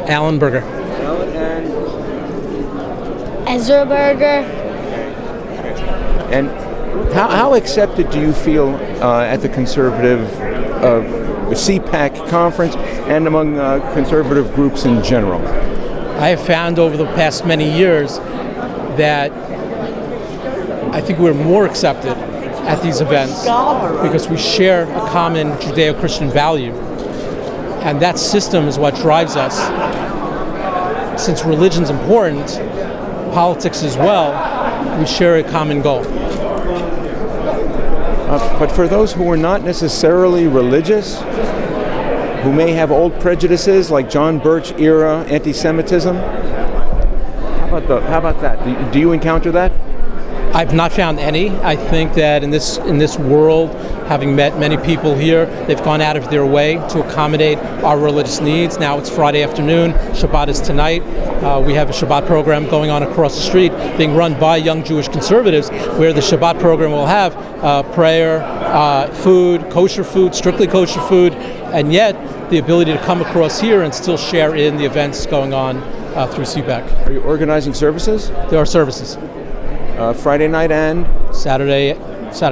Alan Berger. Alan and Ezra Berger. And how accepted do you feel at the conservative CPAC conference and among conservative groups in general? I have found over the past many years that I think we're more accepted at these events because we share a common Judeo-Christian value. And that system is what drives us. Since religion's important, politics as well, we share a common goal. But for those who are not necessarily religious, who may have old prejudices like John Birch era anti-Semitism, how about that? Do you encounter that? I've not found any. I think that in this world, having met many people here, they've gone out of their way to accommodate our religious needs. Now it's Friday afternoon, Shabbat is tonight. We have a Shabbat program going on across the street being run by young Jewish conservatives, where the Shabbat program will have prayer, food, kosher food, strictly kosher food, and yet the ability to come across here and still share in the events going on through CPAC. Are you organizing services? There are services. Friday night and? Saturday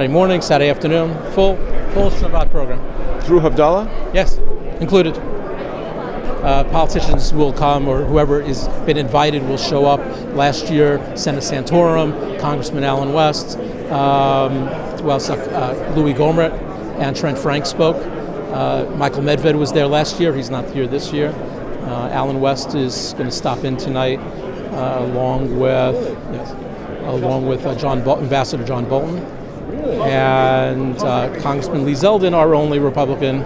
morning, Saturday afternoon, full Shabbat program. Through Havdalah? Yes, included. Politicians will come, or whoever has been invited will show up. Last year, Senator Santorum, Congressman Alan West, Louis Gohmert and Trent Frank spoke. Michael Medved was there last year. He's not here this year. Alan West is going to stop in tonight, along with Ambassador John Bolton and Congressman Lee Zeldin, our only Republican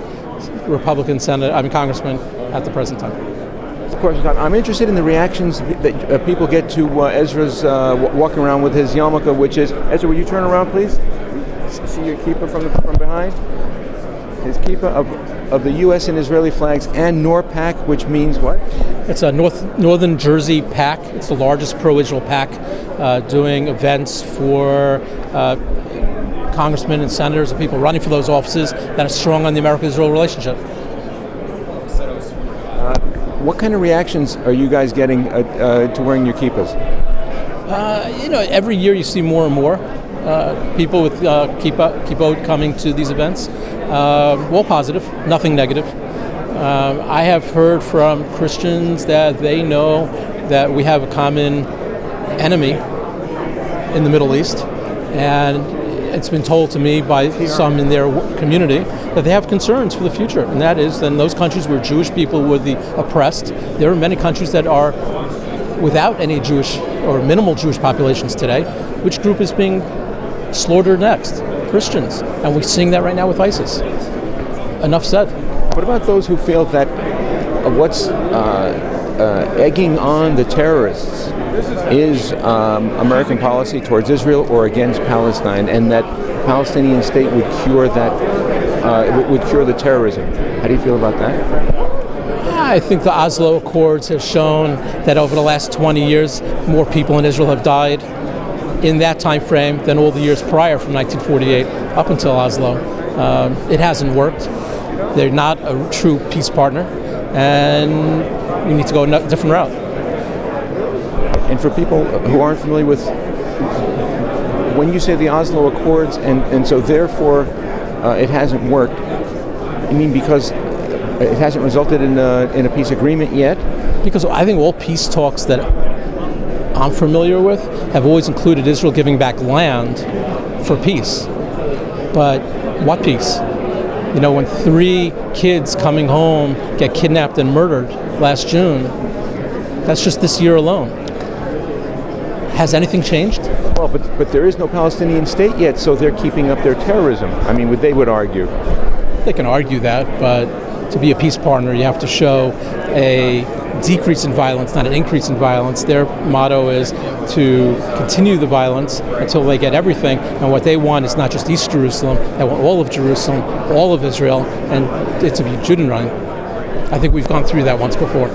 congressman at the present time. Of course, I'm interested in the reactions that people get to Ezra's walking around with his yarmulke, which is, Ezra, will you turn around, please? See your kippah from behind? His kippah of the U.S. and Israeli flags and NORPAC, which means what? It's a Northern Jersey PAC. It's the largest pro-Israel PAC, doing events for congressmen and senators and people running for those offices that are strong on the America-Israel relationship. What kind of reactions are you guys getting to wearing your kippahs? Every year you see more and more people with kippah coming to these events. All positive, nothing negative. I have heard from Christians that they know that we have a common enemy in the Middle East, and it's been told to me by some in their community that they have concerns for the future, and that is in those countries where Jewish people were the oppressed. There are many countries that are without any Jewish or minimal Jewish populations today. Which group is being slaughtered next? Christians, and we're seeing that right now with ISIS. Enough said. What about those who feel that what's egging on the terrorists is American policy towards Israel or against Palestine, and that Palestinian state would cure the terrorism? How do you feel about that? I think the Oslo Accords have shown that over the last 20 years, more people in Israel have died in that time frame than all the years prior from 1948 up until Oslo. It hasn't worked. They're not a true peace partner, and we need to go a different route. And for people who aren't familiar with, when you say the Oslo Accords, and so therefore it hasn't worked, you mean because it hasn't resulted in a peace agreement yet? Because I think all peace talks that I'm familiar with have always included Israel giving back land for peace. But what peace? When 3 kids coming home get kidnapped and murdered last June, that's just this year alone. Has anything changed? Well, but there is no Palestinian state yet, so they're keeping up their terrorism. I mean, they would argue. They can argue that, but to be a peace partner, you have to show a decrease in violence, not an increase in violence. Their motto is to continue the violence until they get everything, and what they want is not just East Jerusalem, they want all of Jerusalem, all of Israel, and it to be Judenrein. I think we've gone through that once before.